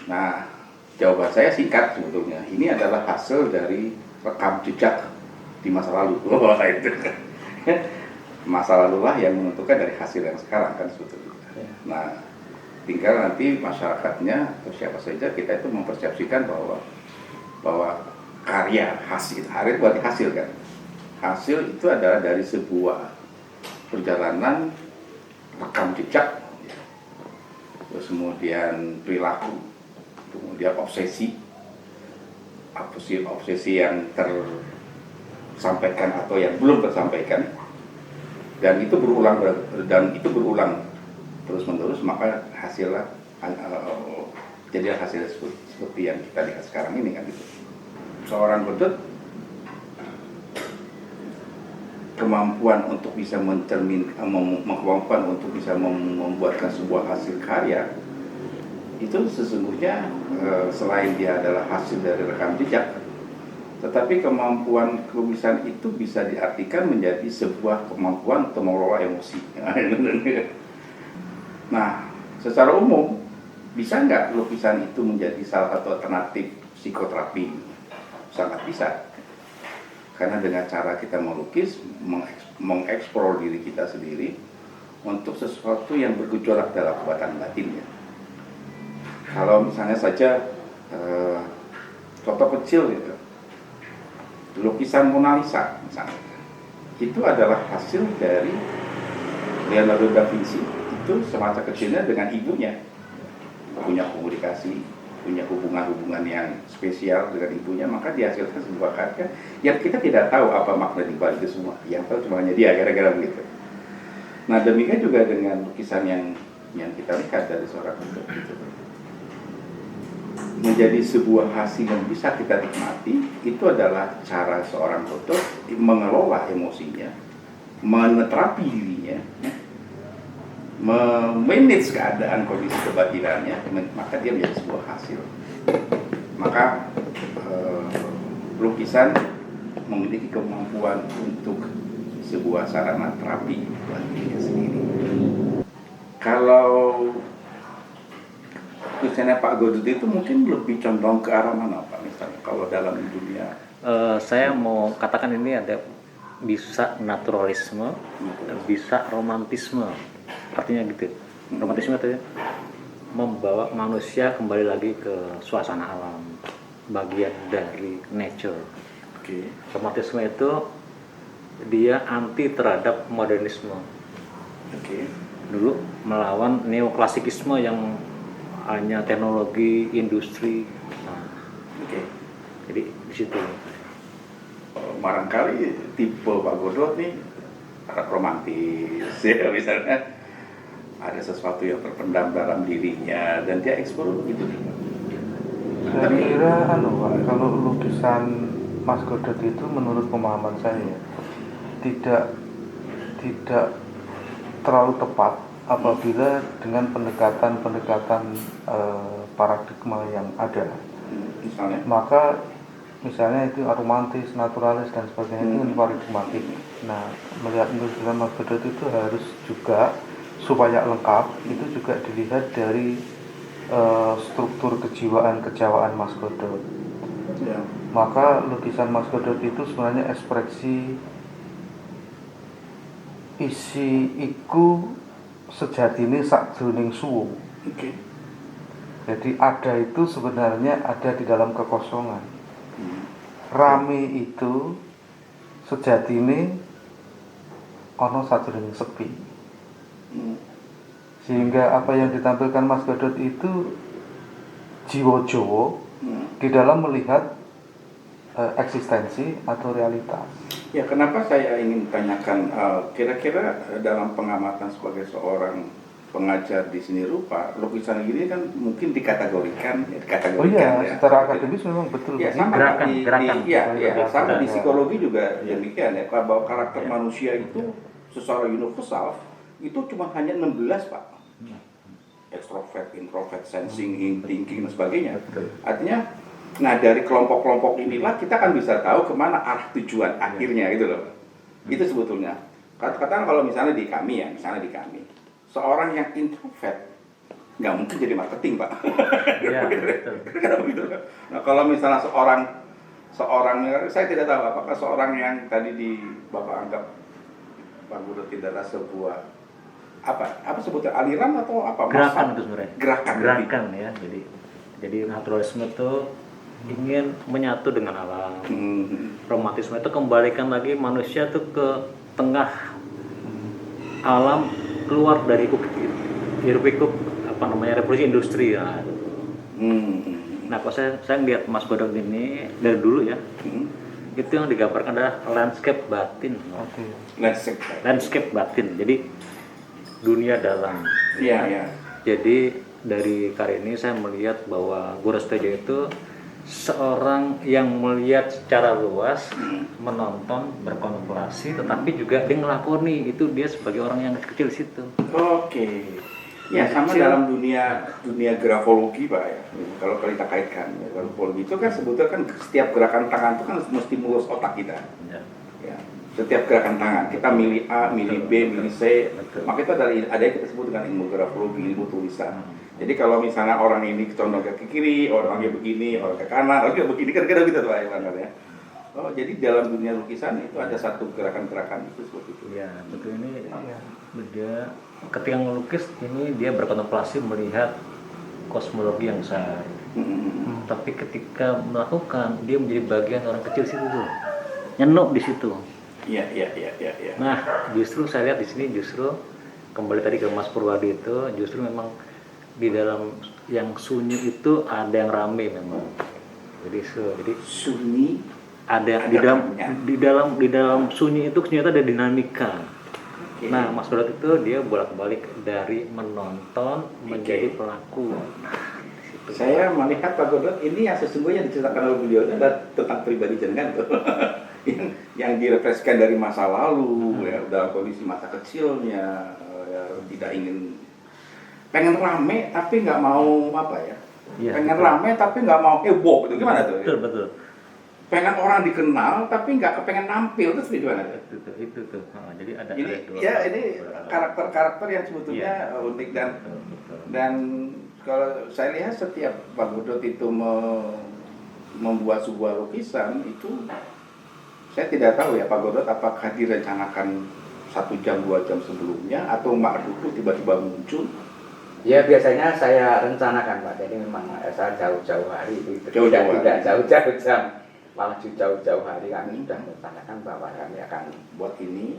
Nah, jawaban saya singkat sebetulnya. Ini adalah hasil dari rekam jejak di masa lalu. Wah, itu. Masa lalulah yang menentukan dari hasil yang sekarang kan sebetulnya. Nah, tinggal nanti masyarakatnya atau siapa saja kita itu mempersepsikan bahwa karya hasil berarti hasil kan. Hasil itu adalah dari sebuah perjalanan rekam jejak, terus kemudian perilaku, kemudian obsesi yang tersampaikan atau yang belum tersampaikan, dan itu berulang terus menerus, maka hasilnya jadi hasil seperti yang kita lihat sekarang ini kan gitu. Seorang Godot kemampuan untuk bisa membuatkan sebuah hasil karya itu sesungguhnya selain dia adalah hasil dari rekam jejak, tetapi kemampuan kelukisan itu bisa diartikan menjadi sebuah kemampuan untuk mengelola emosi. Nah, secara umum bisa nggak lukisan itu menjadi salah satu alternatif psikoterapi? Sangat bisa. Karena dengan cara kita melukis, mengeksplor diri kita sendiri untuk sesuatu yang bergejolak dalam kekuatan batinnya. Kalau misalnya saja contoh kecil gitu, lukisan Mona Lisa misalnya, itu adalah hasil dari Leonardo da Vinci. Itu semasa kecilnya dengan ibunya punya komunikasi, punya hubungan yang spesial dengan ibunya, maka dihasilkan sebuah karya yang kita tidak tahu apa makna di balik itu semua, yang tahu cuma hanya dia, gara-gara begitu. Nah, demikian juga dengan lukisan yang kita lihat dari seorang Godot itu menjadi sebuah hasil yang bisa kita nikmati. Itu adalah cara seorang Godot mengelola emosinya, meneterapi dirinya, memanage keadaan kondisi kebatinannya, maka dia menjadi sebuah hasil. Maka lukisan memiliki kemampuan untuk sebuah sarana terapi buat dirinya sendiri. Kalau lukisannya Pak Godot itu mungkin lebih condong ke arah mana Pak, misalnya kalau dalam dunia? Saya mau katakan ini ada bisa naturalisme, bisa romantisme. Artinya gitu, romantisme itu membawa manusia kembali lagi ke suasana alam, bagian dari nature. Romantisme itu dia anti terhadap modernisme. Dulu melawan neoklasikisme yang hanya teknologi, industri. Jadi di situ. Barangkali tipe Pak Godot nih romantis ya, misalnya ada sesuatu yang terpendam dalam dirinya dan dia eksplor gitu. Saya kira Pak, kalau lukisan Mas Godot itu menurut pemahaman saya tidak terlalu tepat apabila dengan pendekatan paradigma yang ada. Maka misalnya itu romantis, naturalis dan sebagainya itu kan paradigmatik. Nah, melihat lukisan Mas Godot itu harus juga supaya lengkap itu juga dilihat dari struktur kejawaan Mas Godot. Maka lukisan Mas Godot itu sebenarnya ekspresi isi iku sejatine sakjroning suwung. Jadi ada itu sebenarnya ada di dalam kekosongan. Rame itu sejatine ana sakjroning sepi. Sehingga apa yang ditampilkan Mas Godot itu jiwa Jawa di dalam melihat eksistensi atau realitas. Ya, kenapa saya ingin tanyakan kira-kira dalam pengamatan sebagai seorang pengajar di seni rupa, lukisan ini kan mungkin dikategorikan. Secara akademis memang betul. Ya, sama gerakan. Sama di psikologi juga demikian ya. Bahwa karakter manusia itu secara universal itu cuma hanya 16 Pak. Extrovert, introvert, sensing, thinking dan sebagainya. Artinya, nah dari kelompok-kelompok inilah kita kan bisa tahu kemana arah tujuan akhirnya gitu loh. Itu sebetulnya. Katakan kalau misalnya di kami, seorang yang introvert nggak mungkin jadi marketing Pak. Iya, betul. Kira-kira begitu kan. Nah, kalau misalnya seorang saya tidak tahu apakah seorang yang tadi Bapak anggap Pak Guru tidak ada sebuah apa sebutnya aliran atau apa Gerakan itu sebenarnya. gerakan Ya. Jadi naturalisme itu ingin menyatu dengan alam. Romantisme itu kembalikan lagi manusia tuh ke tengah alam, keluar dari hiruk-pikuk revolusi industri ya. Nah, kalau saya ngeliat Mas Godot ini dari dulu ya, itu yang digambarkan adalah landscape batin. Landscape batin. Jadi dunia dalam. Iya. Jadi dari karya ini saya melihat bahwa Guru Setejo itu seorang yang melihat secara luas, menonton, berkontemplasi, tetapi juga dia ngelakoni. Itu dia sebagai orang yang kecil di situ. Oke. Ya sama dalam dunia grafologi Pak ya. Kalau kita kaitkan ya, grafologi itu kan sebetulnya kan setiap gerakan tangan itu kan mesti mulus otak kita. Ya. Setiap gerakan tangan kita milih A, milih B, milih C. Maka itu ada yang kita sebut dengan ilmu grafologi, ilmu tulisan. Jadi kalau misalnya orang ini condong ke kiri, orangnya begini, orang ke kanan, orangnya begini, kira-kira gitu tuh Pak ya. Oh, jadi dalam dunia lukisan itu ada satu gerakan-gerakan itu seperti itu. Ya, betul ini. Dia ketika melukis ini dia berkontemplasi melihat kosmologi yang besar. Tapi ketika melakukan dia menjadi bagian orang kecil situ tuh. Nyenuk di situ. Iya. Nah, justru saya lihat di sini justru kembali tadi ke Mas Purwadi itu justru memang di dalam yang sunyi itu ada yang rame memang. Jadi sunyi ada yang di dalam sunyi itu ternyata ada dinamika. Okay. Nah, Mas Godot itu dia bolak-balik dari menonton menjadi pelaku. Saya melihat Pak Godot ini yang sesungguhnya diceritakan oleh beliau adalah tentang pribadi jenengan tuh. yang direfleksikan dari masa lalu ya, dalam kondisi masa kecilnya ya, tidak ingin pengen rame tapi nggak mau apa ya. Pengen rame tapi nggak mau heboh itu gimana tuh? Betul. Pengen orang dikenal tapi nggak kepengen nampil itu gimana? Itu tuh. Jadi ada dua. Ya ini karakter-karakter yang sebetulnya unik dan kalau saya lihat setiap Pak Godot itu membuat sebuah lukisan itu saya tidak tahu ya Pak Godot apakah direncanakan 1 jam 2 jam sebelumnya atau makhluk tiba-tiba muncul. Ya biasanya saya rencanakan Pak, jadi memang saya jauh-jauh hari itu tidak jauh-jauh jam, malah jauh-jauh hari kami sudah merencanakan bahwa kami akan buat ini,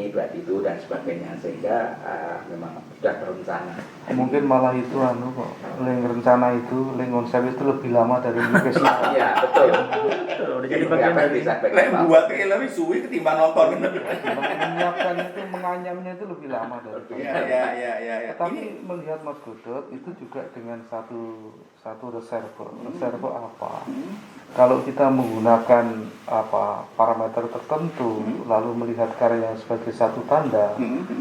buat itu dan sebagainya sehingga memang sudah berencana. Mungkin malah itu kok, rencana itu, konsep itu lebih lama dari lukisnya. Iya betul. Udah jadi bagian dari buat lebih suwi ketimbang nonton. Menyiapkannya itu menganyamnya itu lebih lama dari itu. Iya. Tapi melihat Mas Godot itu juga dengan satu reserve apa? Kalau kita menggunakan parameter tertentu, lalu melihat karya sebagai satu tanda,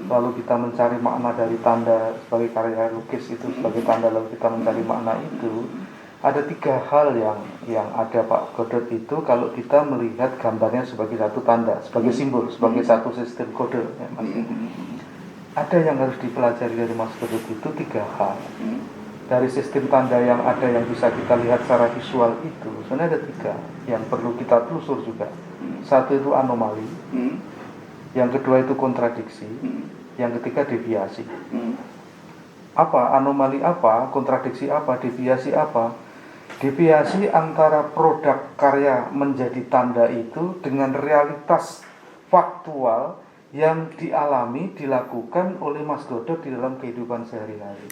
lalu kita mencari makna dari tanda sebagai karya lukis itu sebagai tanda, lalu kita mencari makna itu, ada 3 hal yang ada Pak Godot itu kalau kita melihat gambarnya sebagai satu tanda, sebagai simbol, sebagai satu sistem kode. Ya, Mas. Ada yang harus dipelajari dari Mas Godot itu 3 hal. Dari sistem tanda yang ada yang bisa kita lihat secara visual itu sebenarnya ada 3 yang perlu kita telusur juga. Satu itu anomali, yang kedua itu kontradiksi, yang ketiga deviasi. Apa anomali, apa kontradiksi, apa deviasi, apa deviasi antara produk karya menjadi tanda itu dengan realitas faktual yang dilakukan oleh Mas Godot di dalam kehidupan sehari-hari.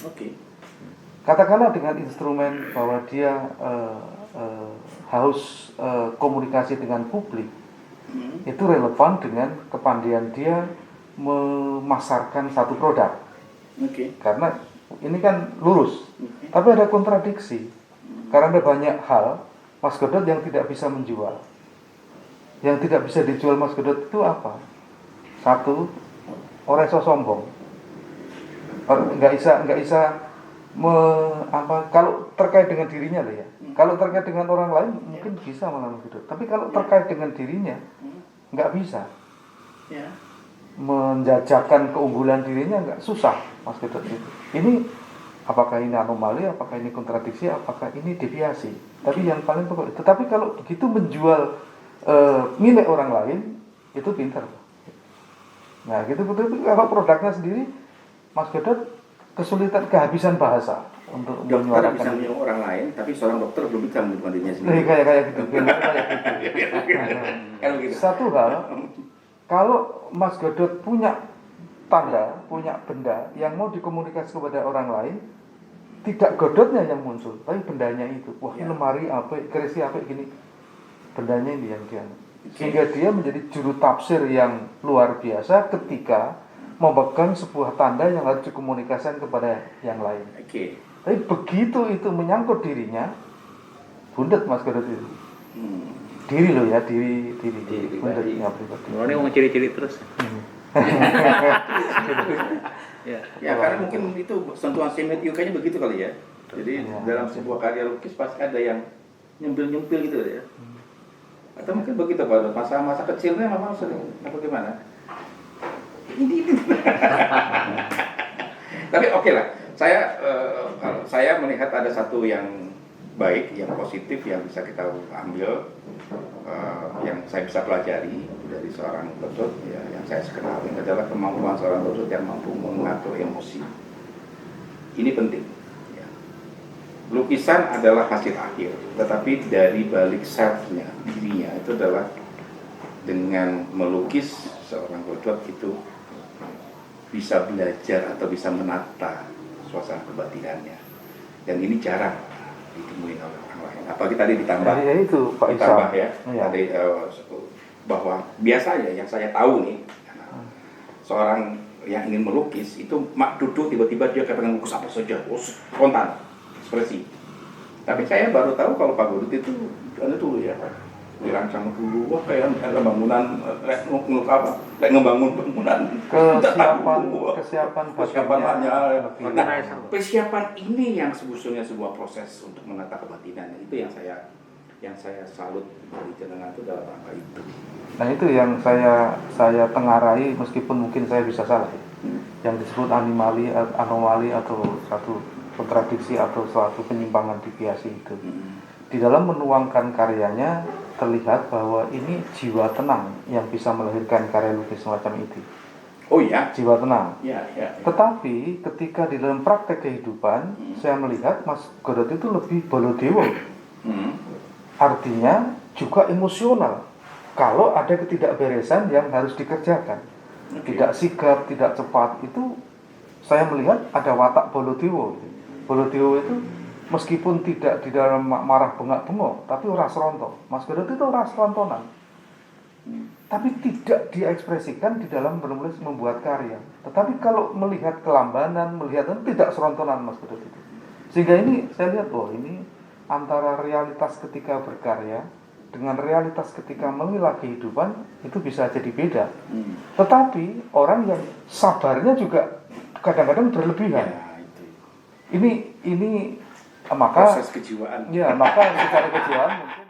Katakanlah dengan instrumen bahwa dia haus komunikasi dengan publik, itu relevan dengan kepandaian dia memasarkan satu produk. Karena ini kan lurus, tapi ada kontradiksi. Karena ada banyak hal Mas Godot yang tidak bisa menjual. Yang tidak bisa dijual Mas Godot itu apa? Satu, orang yang sombong. Nggak bisa kalau terkait dengan dirinya lah ya. Kalau terkait dengan orang lain mungkin bisa malah gitu. Tapi kalau terkait dengan dirinya nggak bisa. Menjajakan keunggulan dirinya nggak, susah Mas Godot itu. Ini apakah ini anomali, apakah ini kontradiksi, apakah ini deviasi. Tapi yang paling pokok. Tetapi kalau begitu menjual milik orang lain, itu pintar. Nah, gitu betul. Kalau produknya sendiri, Mas Godot kesulitan, kehabisan bahasa untuk dokter bisa menyembuhkan orang lain, tapi seorang dokter belum bisa menyembuhkan dirinya sendiri. Kayak gitu. Kan begitu. Satu hal, kalau Mas Godot punya tanda, punya benda yang mau dikomunikasi kepada orang lain, tidak Godotnya yang muncul, tapi bendanya itu. Wah, ini lemari apa, keresi apa gini. Bendanya ini yang dia. Sehingga dia menjadi juru tafsir yang luar biasa ketika memegang sebuah tanda yang harus dikomunikasikan kepada yang lain. Tapi begitu itu menyangkut dirinya, bundet Mas Godot itu. Diri loh ya, diri bundetnya pribadi. Ini mau ciri-ciri terus. Ya karena mungkin itu sentuhan semiotikanya begitu kali ya. Jadi dalam sebuah karya lukis pasti ada yang nyempil gitu ya. Atau mungkin begitu Pak, masa kecilnya memang sering apa gimana? Ini. Tapi oke lah. Saya melihat ada satu yang baik, yang positif yang bisa kita ambil, yang saya bisa pelajari dari seorang Godot, ya, yang saya kenal ini adalah kemampuan seorang Godot yang mampu mengatur emosi. Ini penting. Ya. Lukisan adalah hasil akhir, tetapi dari balik self-nya, dirinya itu adalah dengan melukis seorang Godot itu bisa belajar atau bisa menata suasana kebatinannya, dan ini jarang ditemui oleh orang lain. Apalagi tadi ditambah, ya itu Pak ditambah ya. Tadi bahwa biasanya yang saya tahu nih, seorang yang ingin melukis itu mak duduk tiba-tiba dia kayak pengen lukis apa saja, spontan, ekspresi. Tapi saya baru tahu kalau Pak Godot itu ada dulu ya, dirancang dulu, wah kayak bangunan, kayak ngebangun bangunan. Persiapan ini yang sebetulnya sebuah proses untuk menata kebatinan. Itu yang saya salut dari jenengan itu dalam rangka itu. Nah itu yang saya tengarai, meskipun mungkin saya bisa salah. Yang disebut anomali atau satu kontradiksi atau suatu penyimpangan deviasi itu. Di dalam menuangkan karyanya terlihat bahwa ini jiwa tenang yang bisa melahirkan karya lukis semacam itu. Oh ya, jiwa tenang. Ya. Tetapi ketika di dalam praktek kehidupan, saya melihat Mas Godot itu lebih bolodewo. Artinya juga emosional. Kalau ada ketidakberesan yang harus dikerjakan, tidak sigap, tidak cepat, itu saya melihat ada watak bolodewo. Bolodewo itu meskipun tidak di dalam marah bengak-bengok, tapi ora serontok. Mas Godot itu ora serontonan. Tapi tidak diekspresikan di dalam menulis membuat karya. Tetapi kalau melihat kelambanan, melihat tidak serontonan Mas Godot itu. Sehingga ini saya lihat, ini antara realitas ketika berkarya dengan realitas ketika mengilah kehidupan itu bisa jadi beda. Tetapi orang yang sabarnya juga kadang-kadang berlebihan. Ini maka proses kejiwaan. Ya, maka secara kejiwaan mungkin